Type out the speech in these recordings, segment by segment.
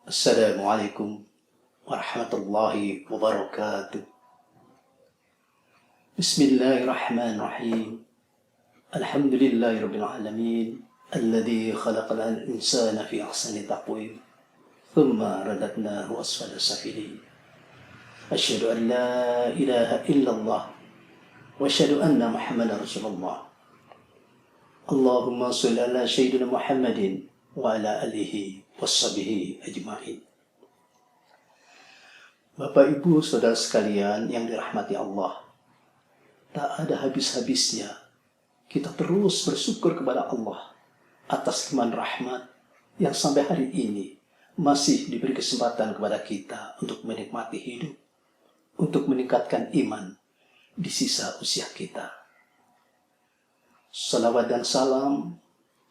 Assalamualaikum warahmatullahi wabarakatuh. Bismillahirrahmanirrahim. Alhamdulillahirabbil alamin. Alladzi khalaqal insana fi ahsani taqwim. Thumma radadnahu asfala safilin. Asyhadu an la ilaha illallah wa asyhadu anna Muhammadar Rasulullah. Allahumma shalli ala sayyidina Muhammadin wa ala alihi washabihi ajma'in. Bapak Ibu Saudara sekalian yang dirahmati Allah, tak ada habis-habisnya kita terus bersyukur kepada Allah atas limpahan rahmat yang sampai hari ini masih diberi kesempatan kepada kita untuk menikmati hidup, untuk meningkatkan iman di sisa usia kita. Salawat dan salam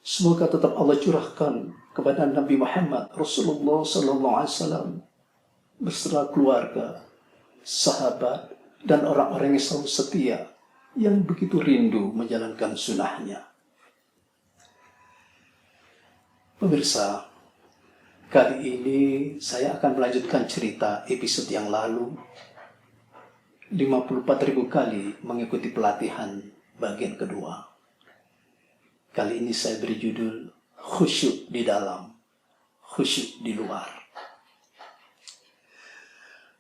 semoga tetap Allah curahkan kepada Nabi Muhammad Rasulullah SAW beserta keluarga, sahabat, dan orang-orang yang selalu setia yang begitu rindu menjalankan sunnahnya. Pemirsa, kali ini saya akan melanjutkan cerita episode yang lalu, 54.000 kali mengikuti pelatihan bagian kedua. Kali ini saya beri judul khusyuk di dalam, khusyuk di luar.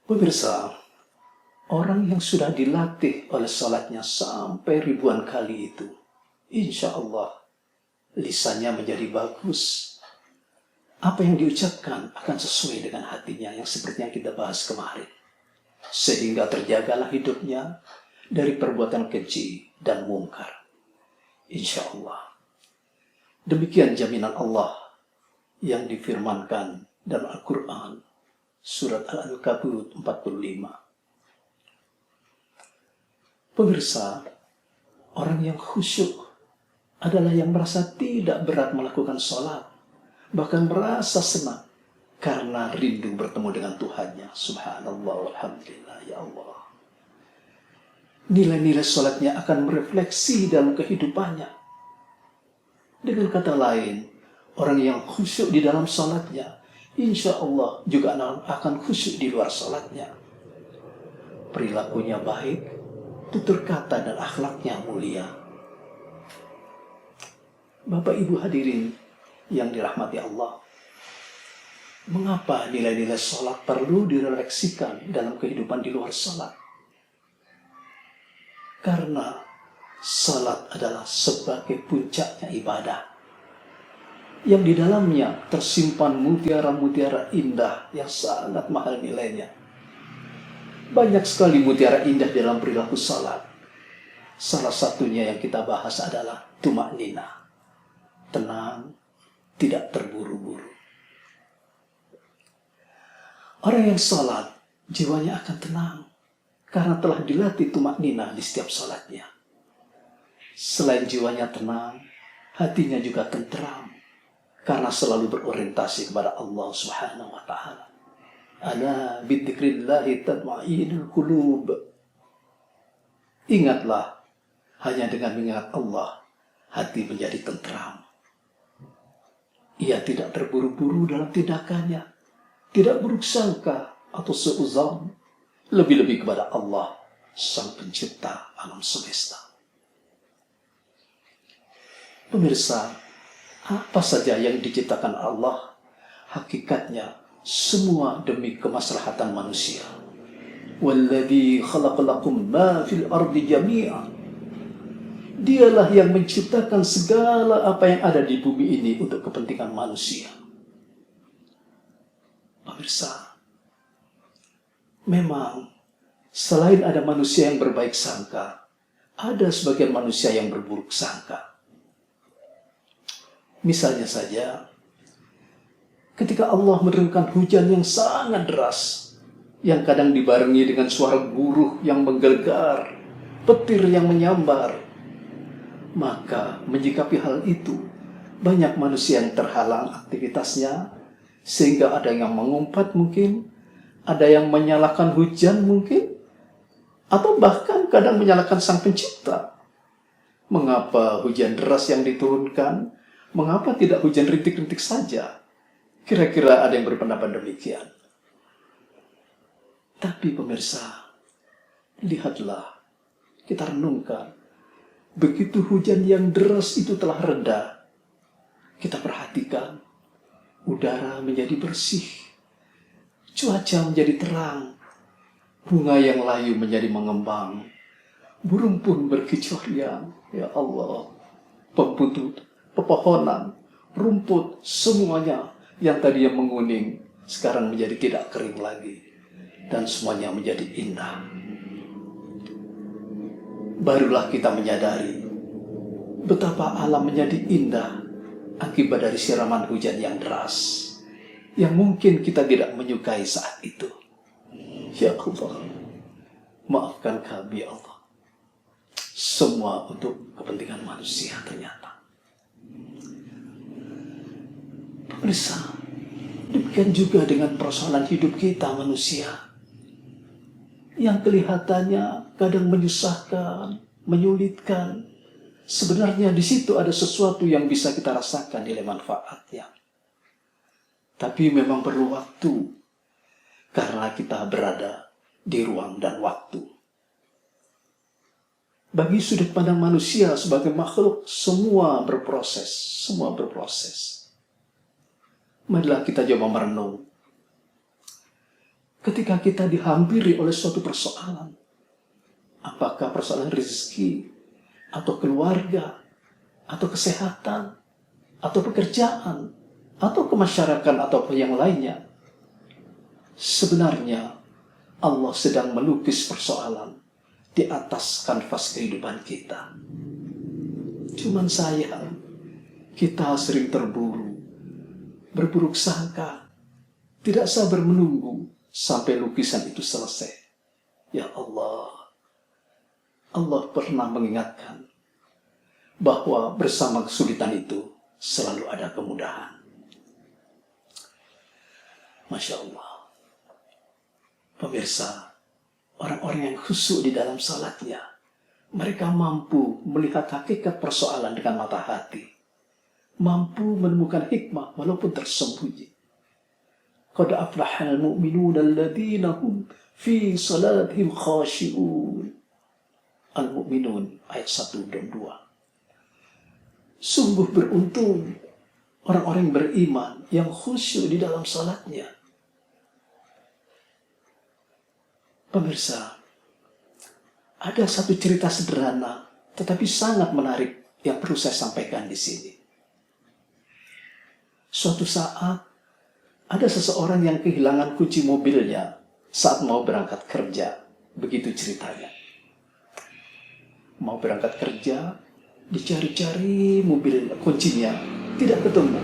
Pemirsa, orang yang sudah dilatih oleh salatnya sampai ribuan kali itu, insya Allah lisannya menjadi bagus. Apa yang diucapkan akan sesuai dengan hatinya, yang seperti yang kita bahas kemarin. Sehingga terjagalah hidupnya dari perbuatan keji dan mungkar. Insya Allah. Demikian jaminan Allah yang difirmankan dalam Al-Quran, surat Al-Ankabut 45. Pemirsa, orang yang khusyuk adalah yang merasa tidak berat melakukan sholat, bahkan merasa senang karena rindu bertemu dengan Tuhannya. Subhanallah, alhamdulillah, ya Allah. Nilai-nilai sholatnya akan merefleksi dalam kehidupannya. Dengan kata lain, orang yang khusyuk di dalam salatnya, insya Allah juga akan khusyuk di luar salatnya. Perilakunya baik, tutur kata dan akhlaknya mulia. Bapak Ibu hadirin yang dirahmati Allah, mengapa nilai-nilai salat perlu direfleksikan dalam kehidupan di luar salat? Karena salat adalah sebagai puncaknya ibadah yang di dalamnya tersimpan mutiara-mutiara indah yang sangat mahal nilainya. Banyak sekali mutiara indah dalam perilaku salat. Salah satunya yang kita bahas adalah tumaknina, tenang, tidak terburu-buru. Orang yang salat jiwanya akan tenang karena telah dilatih tumaknina di setiap salatnya. Selain jiwanya tenang, hatinya juga tenteram karena selalu berorientasi kepada Allah Subhanahu wa taala. Ala bidzikrillahi tatma'innul qulub. Ingatlah, hanya dengan mengingat Allah, hati menjadi tenteram. Ia tidak terburu-buru dalam tindakannya, tidak buruk sangka atau suudzon, lebih-lebih kepada Allah, Sang Pencipta alam semesta. Pemirsa, apa saja yang diciptakan Allah, hakikatnya semua demi kemaslahatan manusia. Walladzi khalaqalakum ma fil ardi jami'an. Dialah yang menciptakan segala apa yang ada di bumi ini untuk kepentingan manusia. Pemirsa, memang selain ada manusia yang berbaik sangka, ada sebagian manusia yang berburuk sangka. Misalnya saja, ketika Allah menurunkan hujan yang sangat deras, yang kadang dibarengi dengan suara guruh yang menggelegar, petir yang menyambar, maka menyikapi hal itu, banyak manusia yang terhalang aktivitasnya, sehingga ada yang mengumpat mungkin, ada yang menyalahkan hujan mungkin, atau bahkan kadang menyalahkan Sang Pencipta. Mengapa hujan deras yang diturunkan? Mengapa tidak hujan rintik-rintik saja? Kira-kira ada yang berpendapat demikian. Tapi pemirsa, lihatlah, kita renungkan. Begitu hujan yang deras itu telah reda, kita perhatikan, udara menjadi bersih, cuaca menjadi terang, bunga yang layu menjadi mengembang, burung pun berkicau riang. Ya Allah, pembutut, pepohonan, rumput, semuanya yang tadinya menguning, sekarang menjadi tidak kering lagi. Dan semuanya menjadi indah. Barulah kita menyadari betapa alam menjadi indah akibat dari siraman hujan yang deras, yang mungkin kita tidak menyukai saat itu. Ya Allah, maafkan kami ya Allah. Semua untuk kepentingan manusia ternyata. Pemirsa, demikian juga dengan persoalan hidup kita manusia, yang kelihatannya kadang menyusahkan, menyulitkan. Sebenarnya di situ ada sesuatu yang bisa kita rasakan nilai manfaatnya. Tapi memang perlu waktu, karena kita berada di ruang dan waktu. Bagi sudut pandang manusia sebagai makhluk, semua berproses, semua berproses. Marilah kita coba merenung. Ketika kita dihampiri oleh suatu persoalan, apakah persoalan rezeki, atau keluarga, atau kesehatan, atau pekerjaan, atau kemasyarakatan, atau yang lainnya, sebenarnya Allah sedang melukis persoalan di atas kanvas kehidupan kita. Cuman sayang, kita sering terburu, berburuk sangka, tidak sabar menunggu sampai lukisan itu selesai. Ya Allah, Allah pernah mengingatkan bahwa bersama kesulitan itu selalu ada kemudahan. Masya Allah. Pemirsa, orang-orang yang khusyuk di dalam salatnya, mereka mampu melihat hakikat persoalan dengan mata hati, mampu menemukan hikmah walaupun tersembunyi. Qad aflahal mu'minuna alladhina hum fi salatihim khashi'un. Al-Mu'minun ayat 1 dan 2. Sungguh beruntung orang-orang yang beriman yang khusyuk di dalam salatnya. Pemirsa, ada satu cerita sederhana tetapi sangat menarik yang perlu saya sampaikan di sini. Suatu saat ada seseorang yang kehilangan kunci mobilnya saat mau berangkat kerja. Begitu ceritanya. Mau berangkat kerja, dicari-cari mobil kuncinya, tidak ketemu.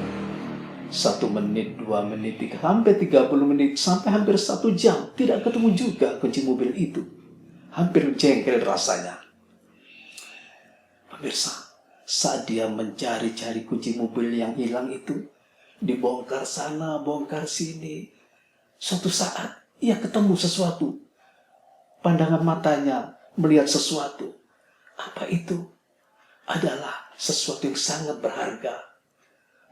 1 menit, 2 menit, hampir 30 menit, sampai hampir 1 jam, tidak ketemu juga kunci mobil itu. Hampir jengkel rasanya. Pemirsa, saat dia mencari-cari kunci mobil yang hilang itu, dibongkar sana, bongkar sini. Suatu saat, ia ketemu sesuatu. Pandangan matanya melihat sesuatu. Apa itu? Adalah sesuatu yang sangat berharga.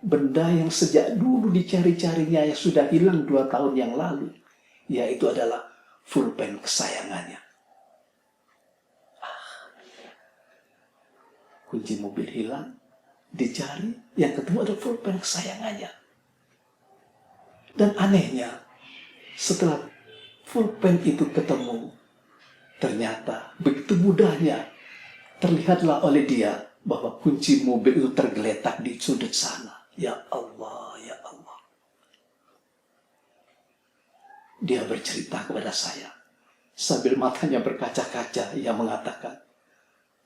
Benda yang sejak dulu dicari-carinya yang sudah hilang 2 tahun yang lalu. Yaitu adalah pulpen kesayangannya. Kunci mobil hilang, dicari, yang ketemu adalah pulpen kesayangannya. Dan anehnya, setelah pulpen itu ketemu, ternyata begitu mudahnya terlihatlah oleh dia bahwa kunci mobil itu tergeletak di sudut sana. Ya Allah, ya Allah. Dia bercerita kepada saya. Sambil matanya berkaca-kaca, ia mengatakan,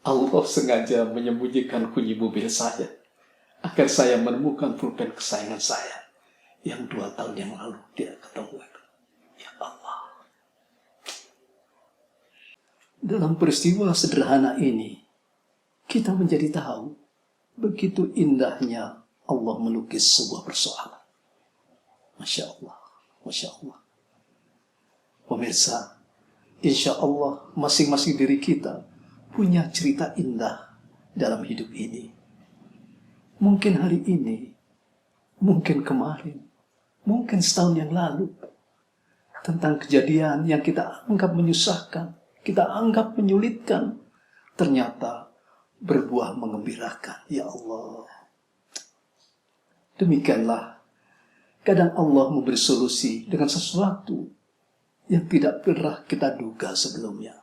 Allah sengaja menyembunyikan kunci mobil saya agar saya menemukan pulpen kesayangan saya yang 2 tahun yang lalu tidak ketemu. Ya Allah. Dalam peristiwa sederhana ini, kita menjadi tahu begitu indahnya Allah melukis sebuah persoalan. Masya Allah, Masya Allah. Pemirsa, insya Allah masing-masing diri kita punya cerita indah dalam hidup ini. Mungkin hari ini, mungkin kemarin, mungkin setahun yang lalu, tentang kejadian yang kita anggap menyusahkan, kita anggap menyulitkan, ternyata berbuah mengembirakan. Ya Allah. Demikianlah, kadang Allah memberi solusi dengan sesuatu yang tidak pernah kita duga sebelumnya.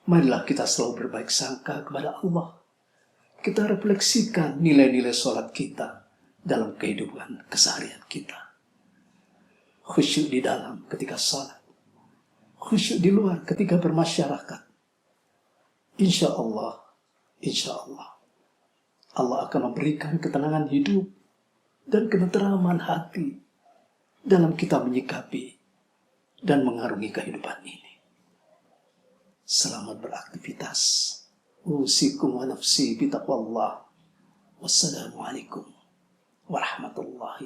Marilah kita selalu berbaik sangka kepada Allah. Kita refleksikan nilai-nilai sholat kita dalam kehidupan keseharian kita. Khusyuk di dalam ketika sholat, khusyuk di luar ketika bermasyarakat. Insya Allah, Allah akan memberikan ketenangan hidup dan ketenteraman hati dalam kita menyikapi dan mengarungi kehidupan ini. Selamat beraktivitas. Usikum wa nafsi bitaqwallah. Wassalamualaikum warahmatullahi